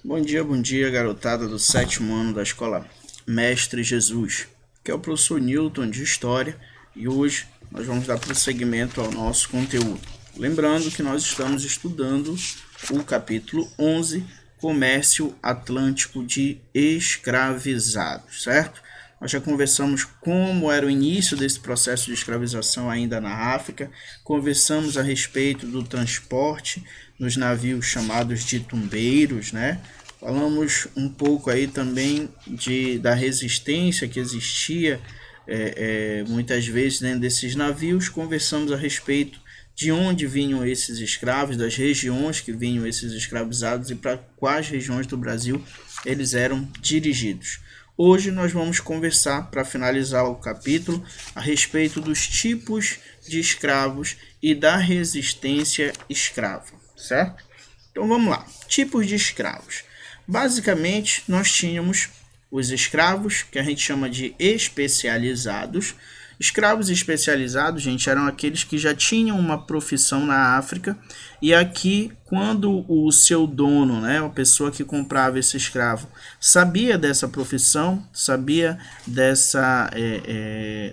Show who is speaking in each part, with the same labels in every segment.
Speaker 1: Bom dia, garotada do sétimo ano da Escola Mestre Jesus, que é o professor Newton de História, e hoje nós vamos dar prosseguimento ao nosso conteúdo. Lembrando que nós estamos estudando o capítulo 11, Comércio Atlântico de Escravizados, certo? Nós já conversamos como era o início desse processo de escravização ainda na África, conversamos a respeito do transporte nos navios chamados de tumbeiros, né? Falamos um pouco aí também da resistência que existia muitas vezes dentro desses navios, conversamos a respeito de onde vinham esses escravos, das regiões que vinham esses escravizados e para quais regiões do Brasil eles eram dirigidos. Hoje nós vamos conversar, para finalizar o capítulo, a respeito dos tipos de escravos e da resistência escrava, certo? Então vamos lá, tipos de escravos. Basicamente, nós tínhamos os escravos, que a gente chama de especializados. Escravos especializados, gente, eram aqueles que já tinham uma profissão na África, e aqui, quando o seu dono, né, a pessoa que comprava esse escravo, sabia dessa profissão, sabia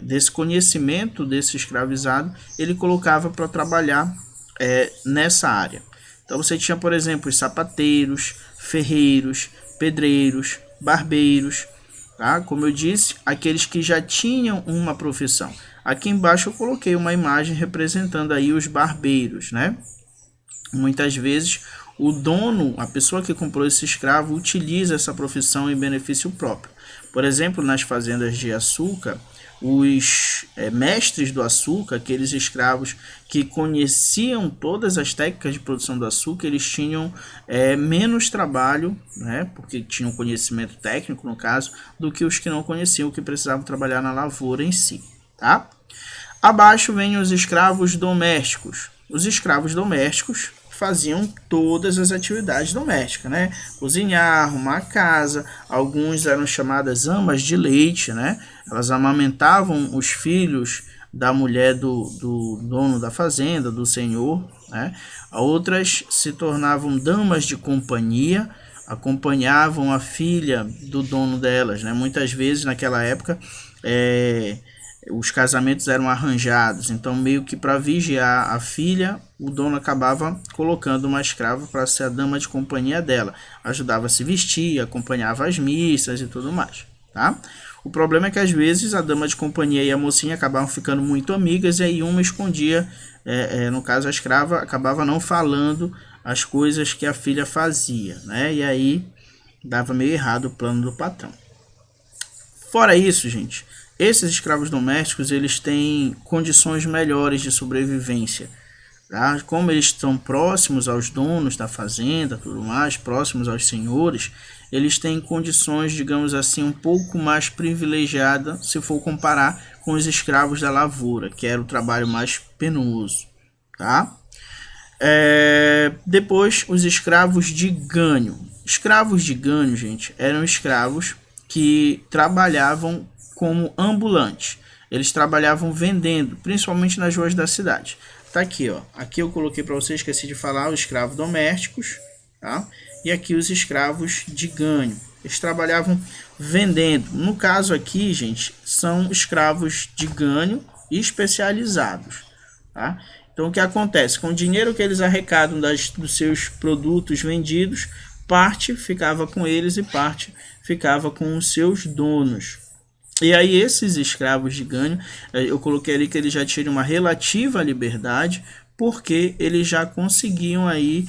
Speaker 1: desse conhecimento desse escravizado, ele colocava para trabalhar nessa área. Então você tinha, por exemplo, os sapateiros, ferreiros, pedreiros, barbeiros, tá? Como eu disse, aqueles que já tinham uma profissão. Aqui embaixo eu coloquei uma imagem representando aí os barbeiros, né? Muitas vezes o dono, a pessoa que comprou esse escravo, utiliza essa profissão em benefício próprio. Por exemplo, nas fazendas de açúcar, os mestres do açúcar, aqueles escravos que conheciam todas as técnicas de produção do açúcar, eles tinham menos trabalho, né, porque tinham conhecimento técnico, no caso, do que os que não conheciam, que precisavam trabalhar na lavoura em si. Tá? Abaixo vem os escravos domésticos. Os escravos domésticos faziam todas as atividades domésticas, né? Cozinhar, arrumar a casa. Alguns eram chamadas amas de leite, né? Elas amamentavam os filhos da mulher do dono da fazenda, do senhor, né? Outras se tornavam damas de companhia, acompanhavam a filha do dono delas, né? Muitas vezes naquela época os casamentos eram arranjados, então meio que para vigiar a filha, o dono acabava colocando uma escrava para ser a dama de companhia dela, ajudava a se vestir, acompanhava as missas e tudo mais, tá? O problema é que às vezes a dama de companhia e a mocinha acabavam ficando muito amigas, e aí uma escondia, no caso a escrava acabava não falando as coisas que a filha fazia, né? E aí dava meio errado o plano do patrão. Fora isso, gente, esses escravos domésticos, eles têm condições melhores de sobrevivência, tá? Como eles estão próximos aos donos da fazenda, tudo mais, próximos aos senhores, eles têm condições, digamos assim, um pouco mais privilegiadas se for comparar com os escravos da lavoura, que era o trabalho mais penoso, tá? Depois, os escravos de ganho. Escravos de ganho, gente, eram escravos que trabalhavam como ambulantes. Eles trabalhavam vendendo, principalmente nas ruas da cidade. Tá aqui, ó. Aqui eu coloquei para vocês, esqueci de falar, os escravos domésticos, tá? E aqui os escravos de ganho. Eles trabalhavam vendendo. No caso aqui, gente, são escravos de ganho especializados, tá? Então o que acontece? Com o dinheiro que eles arrecadam dos seus produtos vendidos, parte ficava com eles e parte ficava com os seus donos. E aí esses escravos de ganho, eu coloquei ali que eles já tinham uma relativa liberdade, porque eles já conseguiam aí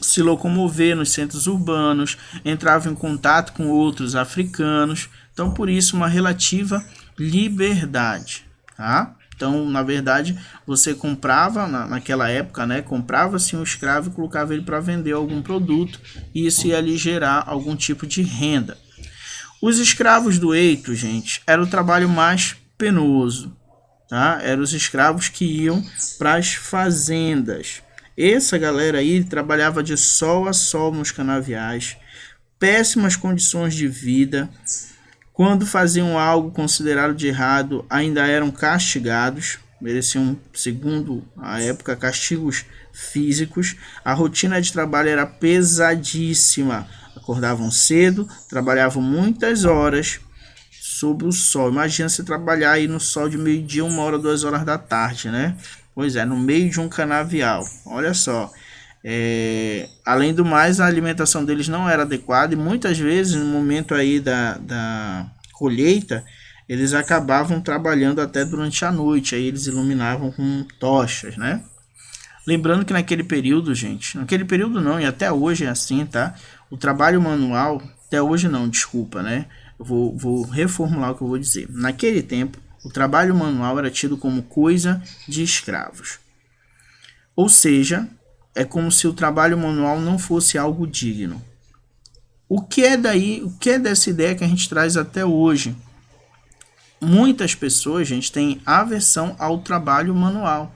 Speaker 1: se locomover nos centros urbanos, entravam em contato com outros africanos, então por isso uma relativa liberdade, tá? Então, na verdade, você comprava, naquela época, né, comprava-se um escravo e colocava ele para vender algum produto, e isso ia lhe gerar algum tipo de renda. Os escravos do eito, gente, era o trabalho mais penoso, tá? Eram os escravos que iam para as fazendas. Essa galera aí trabalhava de sol a sol nos canaviais, péssimas condições de vida. Quando faziam algo considerado de errado, ainda eram castigados, mereciam, segundo a época, castigos físicos. A rotina de trabalho era pesadíssima. Acordavam cedo, trabalhavam muitas horas sob o sol. Imagina se trabalhar aí no sol de meio-dia, 1 hora, 2 horas da tarde, né? Pois é, no meio de um canavial. Olha só. Além do mais, a alimentação deles não era adequada e muitas vezes, no momento aí da colheita, eles acabavam trabalhando até durante a noite. Aí eles iluminavam com tochas, né? Lembrando que naquele período, gente, naquele período não, e até hoje é assim, tá? O trabalho manual, até hoje não, desculpa, né? Eu vou reformular o que eu vou dizer. Naquele tempo, o trabalho manual era tido como coisa de escravos. Ou seja, é como se o trabalho manual não fosse algo digno. O que é dessa ideia que a gente traz até hoje? Muitas pessoas, gente, têm aversão ao trabalho manual.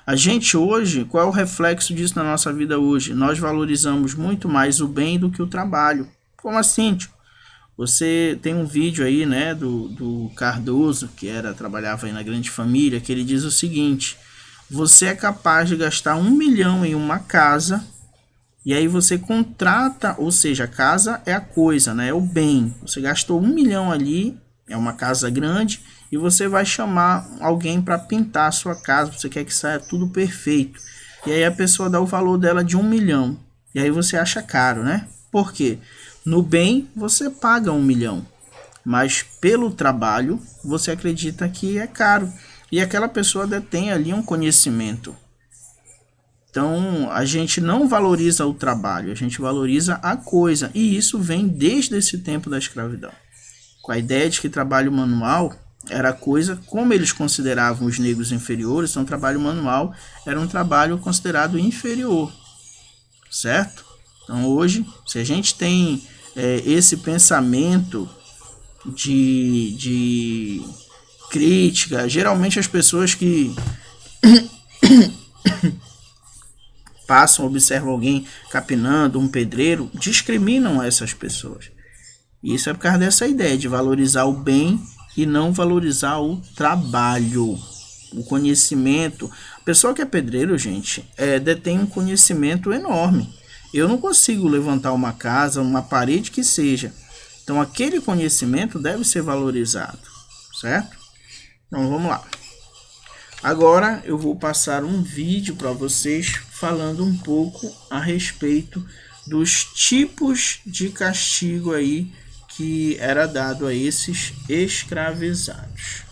Speaker 1: A gente hoje, qual é o reflexo disso na nossa vida hoje? Nós valorizamos muito mais o bem do que o trabalho. Como assim, tio? Você tem um vídeo aí, né, do Cardoso, que trabalhava aí na Grande Família, que ele diz o seguinte: você é capaz de gastar 1 milhão em uma casa, e aí você contrata, ou seja, a casa é a coisa, né, é o bem. Você gastou 1 milhão ali, é uma casa grande, e você vai chamar alguém para pintar a sua casa, você quer que saia tudo perfeito. E aí a pessoa dá o valor dela de 1 milhão. E aí você acha caro, né? Por quê? No bem você paga 1 milhão, mas pelo trabalho você acredita que é caro. E aquela pessoa detém ali um conhecimento. Então a gente não valoriza o trabalho, a gente valoriza a coisa. E isso vem desde esse tempo da escravidão, com a ideia de que trabalho manual era coisa, como eles consideravam os negros inferiores, então trabalho manual era um trabalho considerado inferior, certo? Então hoje, se a gente tem esse pensamento de crítica, geralmente as pessoas que passam, observam alguém capinando, um pedreiro, discriminam essas pessoas. Isso é por causa dessa ideia de valorizar o bem e não valorizar o trabalho, o conhecimento. A pessoa que é pedreiro, gente, detém um conhecimento enorme. Eu não consigo levantar uma casa, uma parede que seja. Então aquele conhecimento deve ser valorizado, certo? Então vamos lá. Agora eu vou passar um vídeo para vocês falando um pouco a respeito dos tipos de castigo aí que era dado a esses escravizados.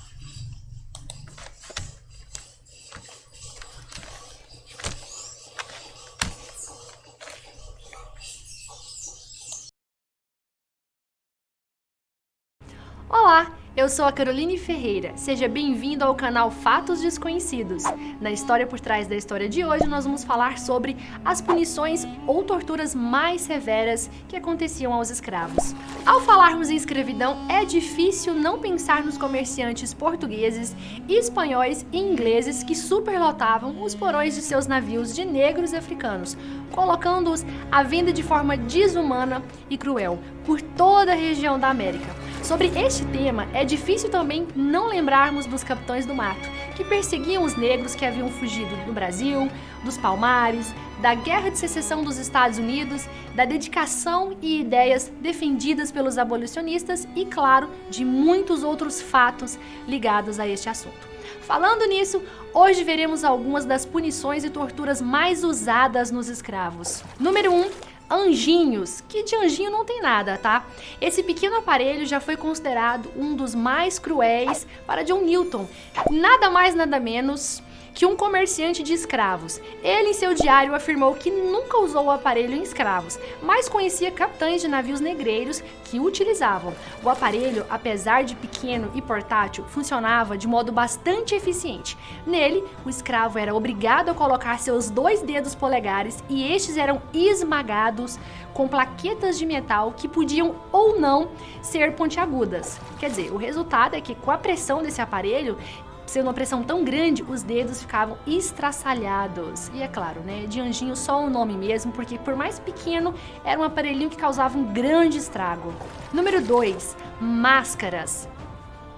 Speaker 2: Olá, eu sou a Caroline Ferreira. Seja bem-vindo ao canal Fatos Desconhecidos. Na história por trás da história de hoje, nós vamos falar sobre as punições ou torturas mais severas que aconteciam aos escravos. Ao falarmos em escravidão, é difícil não pensar nos comerciantes portugueses, espanhóis e ingleses que superlotavam os porões de seus navios de negros e africanos, colocando-os à venda de forma desumana e cruel por toda a região da América. Sobre este tema, é difícil também não lembrarmos dos capitães do mato, que perseguiam os negros que haviam fugido do Brasil, dos Palmares, da Guerra de Secessão dos Estados Unidos, da dedicação e ideias defendidas pelos abolicionistas e, claro, de muitos outros fatos ligados a este assunto. Falando nisso, hoje veremos algumas das punições e torturas mais usadas nos escravos. Número 1. Anjinhos, que de anjinho não tem nada, tá? Esse pequeno aparelho já foi considerado um dos mais cruéis para John Newton, nada mais nada menos que um comerciante de escravos. Ele em seu diário afirmou que nunca usou o aparelho em escravos, mas conhecia capitães de navios negreiros que o utilizavam. O aparelho, apesar de pequeno e portátil, funcionava de modo bastante eficiente. Nele, o escravo era obrigado a colocar seus 2 dedos polegares e estes eram esmagados com plaquetas de metal que podiam ou não ser pontiagudas. Quer dizer, o resultado é que com a pressão desse aparelho, sendo uma pressão tão grande, os dedos ficavam estraçalhados. E é claro, né, de anjinho só o nome mesmo, porque por mais pequeno, era um aparelhinho que causava um grande estrago. Número 2, máscaras.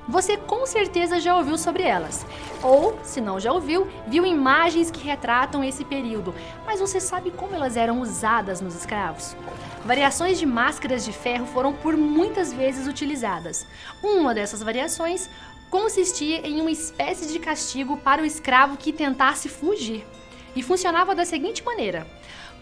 Speaker 2: Você com certeza já ouviu sobre elas, ou, se não já ouviu, viu imagens que retratam esse período, mas você sabe como elas eram usadas nos escravos? Variações de máscaras de ferro foram por muitas vezes utilizadas. Uma dessas variações consistia em uma espécie de castigo para o escravo que tentasse fugir, e funcionava da seguinte maneira: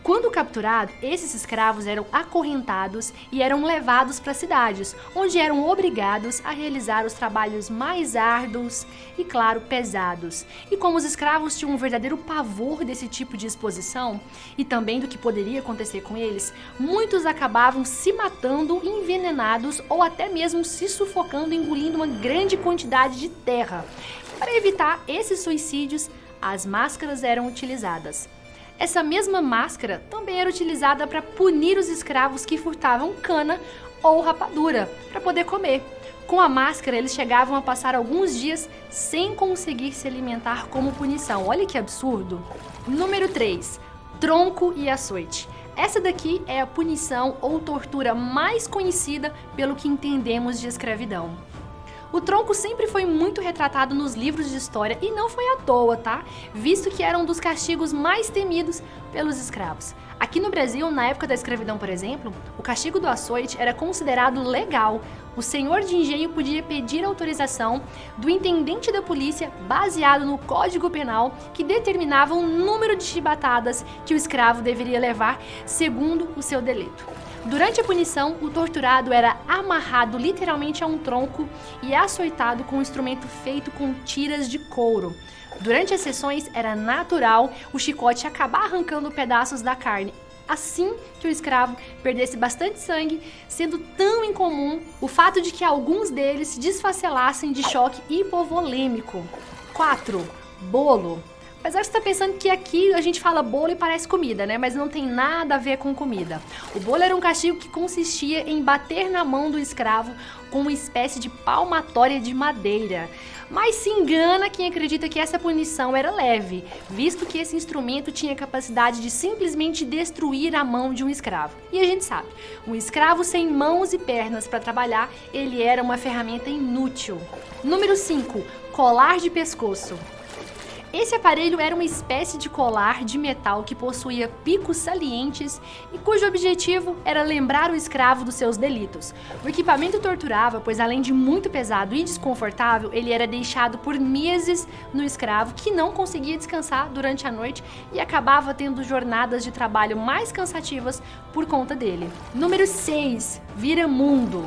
Speaker 2: quando capturado, esses escravos eram acorrentados e eram levados para cidades, onde eram obrigados a realizar os trabalhos mais árduos e, claro, pesados. E como os escravos tinham um verdadeiro pavor desse tipo de exposição e também do que poderia acontecer com eles, muitos acabavam se matando, envenenados ou até mesmo se sufocando, engolindo uma grande quantidade de terra. Para evitar esses suicídios, as máscaras eram utilizadas. Essa mesma máscara também era utilizada para punir os escravos que furtavam cana ou rapadura para poder comer. Com a máscara, eles chegavam a passar alguns dias sem conseguir se alimentar como punição. Olha que absurdo! Número 3. Tronco e açoite. Essa daqui é a punição ou tortura mais conhecida pelo que entendemos de escravidão. O tronco sempre foi muito retratado nos livros de história e não foi à toa, tá? Visto que era um dos castigos mais temidos pelos escravos. Aqui no Brasil, na época da escravidão, por exemplo, o castigo do açoite era considerado legal. O senhor de engenho podia pedir autorização do intendente da polícia baseado no Código Penal, que determinava o número de chibatadas que o escravo deveria levar segundo o seu delito. Durante a punição, o torturado era amarrado literalmente a um tronco e açoitado com um instrumento feito com tiras de couro. Durante as sessões, era natural o chicote acabar arrancando pedaços da carne, assim que o escravo perdesse bastante sangue, sendo tão incomum o fato de que alguns deles se desfacelassem de choque hipovolêmico. 4. Bolo. Apesar de você estar pensando que aqui a gente fala bolo e parece comida, né? Mas não tem nada a ver com comida. O bolo era um castigo que consistia em bater na mão do escravo com uma espécie de palmatória de madeira. Mas se engana quem acredita que essa punição era leve, visto que esse instrumento tinha a capacidade de simplesmente destruir a mão de um escravo. E a gente sabe, um escravo sem mãos e pernas para trabalhar, ele era uma ferramenta inútil. Número 5. Colar de pescoço. Esse aparelho era uma espécie de colar de metal que possuía picos salientes e cujo objetivo era lembrar o escravo dos seus delitos. O equipamento torturava, pois além de muito pesado e desconfortável, ele era deixado por meses no escravo, que não conseguia descansar durante a noite e acabava tendo jornadas de trabalho mais cansativas por conta dele. Número 6. Viramundo.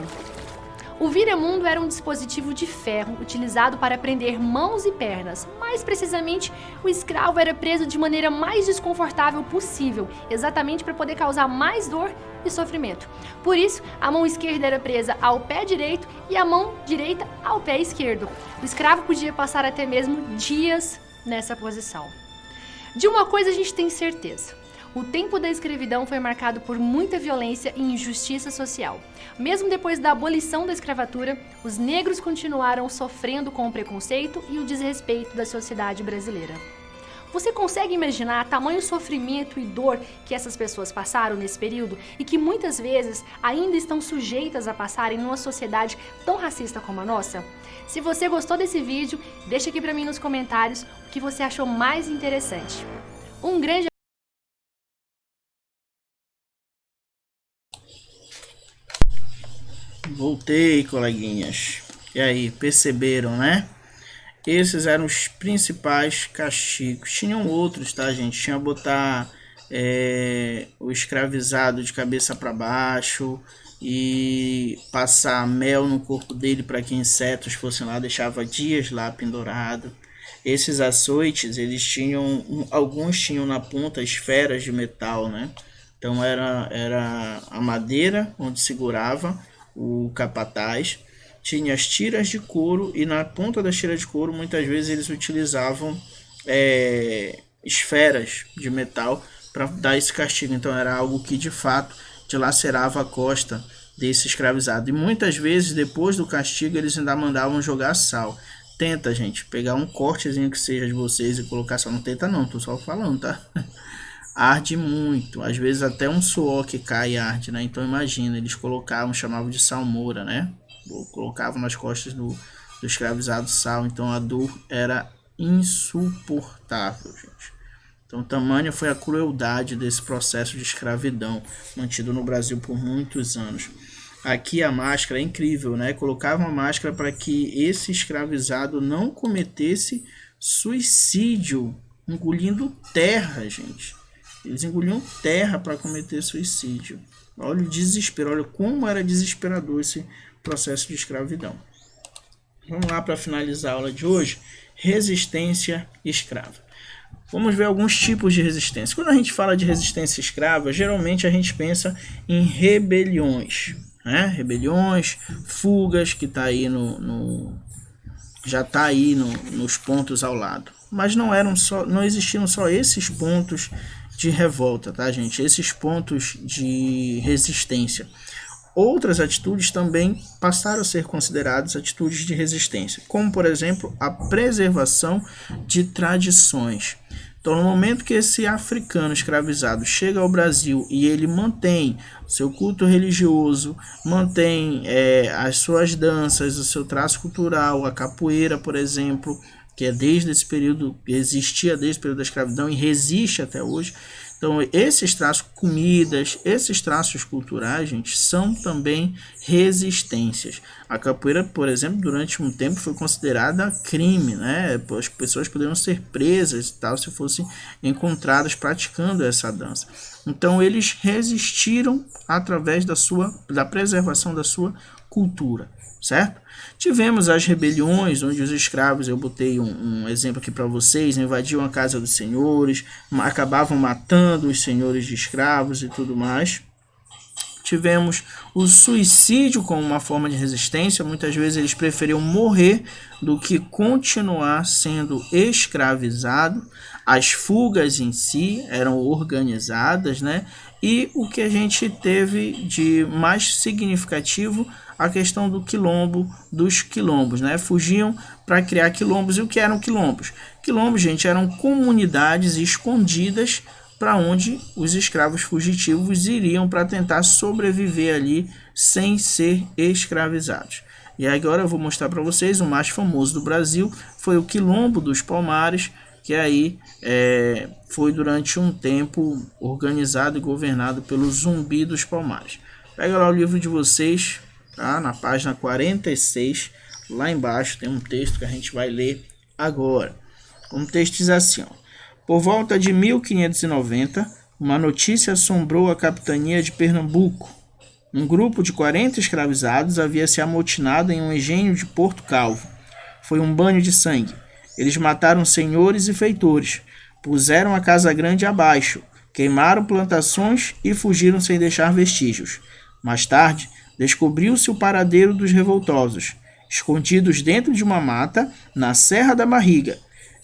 Speaker 2: O viramundo era um dispositivo de ferro utilizado para prender mãos e pernas. Mais precisamente, o escravo era preso de maneira mais desconfortável possível, exatamente para poder causar mais dor e sofrimento. Por isso, a mão esquerda era presa ao pé direito e a mão direita ao pé esquerdo. O escravo podia passar até mesmo dias nessa posição. De uma coisa a gente tem certeza: o tempo da escravidão foi marcado por muita violência e injustiça social. Mesmo depois da abolição da escravatura, os negros continuaram sofrendo com o preconceito e o desrespeito da sociedade brasileira. Você consegue imaginar tamanho sofrimento e dor que essas pessoas passaram nesse período e que muitas vezes ainda estão sujeitas a passarem numa sociedade tão racista como a nossa? Se você gostou desse vídeo, deixa aqui pra mim nos comentários o que você achou mais interessante. Um grande
Speaker 1: Voltei, coleguinhas. E aí, perceberam, né? Esses eram os principais castigos. Tinham outros, tá, gente? Tinha botar o escravizado de cabeça para baixo e passar mel no corpo dele para que insetos fossem lá, deixava dias lá pendurado. Esses açoites, eles tinham, alguns tinham na ponta esferas de metal, né? Então era a madeira onde segurava o capataz, tinha as tiras de couro e na ponta das tiras de couro muitas vezes eles utilizavam esferas de metal para dar esse castigo. Então era algo que de fato dilacerava a costa desse escravizado, e muitas vezes depois do castigo eles ainda mandavam jogar sal. Tenta, gente, pegar um cortezinho que seja de vocês e colocar sal. Não tenta não, tô só falando, tá? Arde muito, às vezes até um suor que cai arde, né? Então imagina, eles colocavam, chamavam de salmoura, né? Colocavam nas costas do escravizado sal, então a dor era insuportável, gente. Então, tamanha foi a crueldade desse processo de escravidão mantido no Brasil por muitos anos. Aqui a máscara é incrível, né? Colocava uma máscara para que esse escravizado não cometesse suicídio, engolindo terra, gente. Eles engoliam terra para cometer suicídio. Olha o desespero, olha como era desesperador esse processo de escravidão. Vamos lá para finalizar a aula de hoje. Resistência escrava. Vamos ver alguns tipos de resistência. Quando a gente fala de resistência escrava, geralmente a gente pensa em rebeliões, né? Rebeliões, fugas, que tá aí já está aí nos pontos ao lado. Mas não existiam só esses pontos de revolta, tá, gente? Esses pontos de resistência. Outras atitudes também passaram a ser consideradas atitudes de resistência, como, por exemplo, a preservação de tradições. Então, no momento que esse africano escravizado chega ao Brasil e ele mantém seu culto religioso, mantém as suas danças, o seu traço cultural, a capoeira, por exemplo, que é desde esse período, existia desde o período da escravidão e resiste até hoje. Então, esses traços, comidas, esses traços culturais, gente, são também resistências. A capoeira, por exemplo, durante um tempo foi considerada crime, né? As pessoas poderiam ser presas e tal se fossem encontradas praticando essa dança. Então, eles resistiram através da preservação da sua cultura, certo? Tivemos as rebeliões, onde os escravos, eu botei um exemplo aqui para vocês, invadiam a casa dos senhores, acabavam matando os senhores de escravos e tudo mais. Tivemos o suicídio como uma forma de resistência, muitas vezes eles preferiam morrer do que continuar sendo escravizado. As fugas em si eram organizadas, né? E o que a gente teve de mais significativo, a questão do quilombo, dos quilombos, né? Fugiam para criar quilombos. E o que eram quilombos? Quilombos, gente, eram comunidades escondidas para onde os escravos fugitivos iriam para tentar sobreviver ali sem ser escravizados. E agora eu vou mostrar para vocês o mais famoso do Brasil, foi o Quilombo dos Palmares, que aí foi durante um tempo organizado e governado pelo Zumbi dos Palmares. Pega lá o livro de vocês, tá? Na página 46, lá embaixo tem um texto que a gente vai ler agora. O texto diz assim, ó: por volta de 1590, uma notícia assombrou a capitania de Pernambuco. Um grupo de 40 escravizados havia se amotinado em um engenho de Porto Calvo. Foi um banho de sangue. Eles mataram senhores e feitores, puseram a Casa Grande abaixo, queimaram plantações e fugiram sem deixar vestígios. Mais tarde, descobriu-se o paradeiro dos revoltosos, escondidos dentro de uma mata na Serra da Barriga.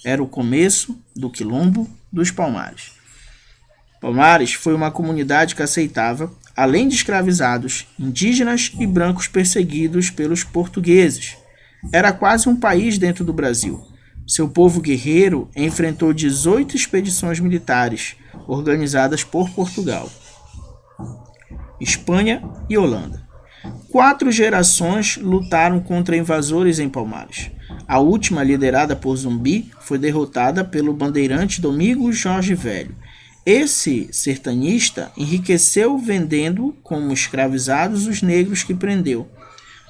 Speaker 1: Era o começo do Quilombo dos Palmares. Palmares foi uma comunidade que aceitava, além de escravizados, indígenas e brancos perseguidos pelos portugueses. Era quase um país dentro do Brasil. Seu povo guerreiro enfrentou 18 expedições militares organizadas por Portugal, Espanha e Holanda. 4 gerações lutaram contra invasores em Palmares. A última, liderada por Zumbi, foi derrotada pelo bandeirante Domingos Jorge Velho. Esse sertanista enriqueceu vendendo como escravizados os negros que prendeu.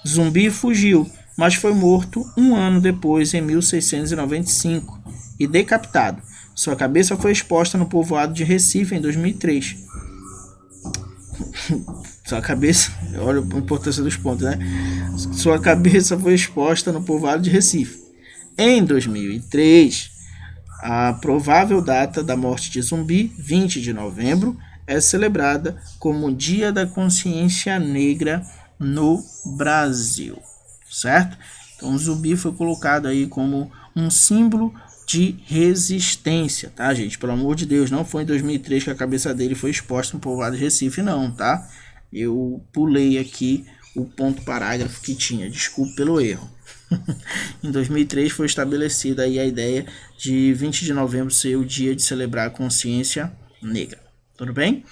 Speaker 1: Zumbi fugiu, mas foi morto um ano depois, em 1695, e decapitado. Sua cabeça foi exposta no povoado de Recife em 2003. Sua cabeça, olha a importância dos pontos, né? Sua cabeça foi exposta no povoado de Recife. Em 2003, a provável data da morte de Zumbi, 20 de novembro, é celebrada como Dia da Consciência Negra no Brasil, certo? Então, o Zumbi foi colocado aí como um símbolo de resistência, tá, gente? Pelo amor de Deus, não foi em 2003 que a cabeça dele foi exposta no povoado de Recife, não, tá? Eu pulei aqui o ponto parágrafo que tinha, desculpe pelo erro. Em 2003 foi estabelecida aí a ideia de 20 de novembro ser o dia de celebrar a consciência negra. Tudo bem?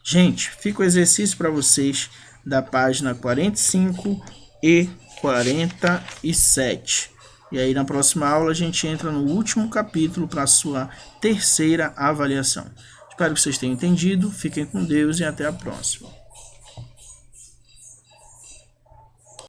Speaker 1: Gente, fica o exercício para vocês da página 45 e 47. E aí na próxima aula a gente entra no último capítulo para a sua terceira avaliação. Espero que vocês tenham entendido. Fiquem com Deus e até a próxima.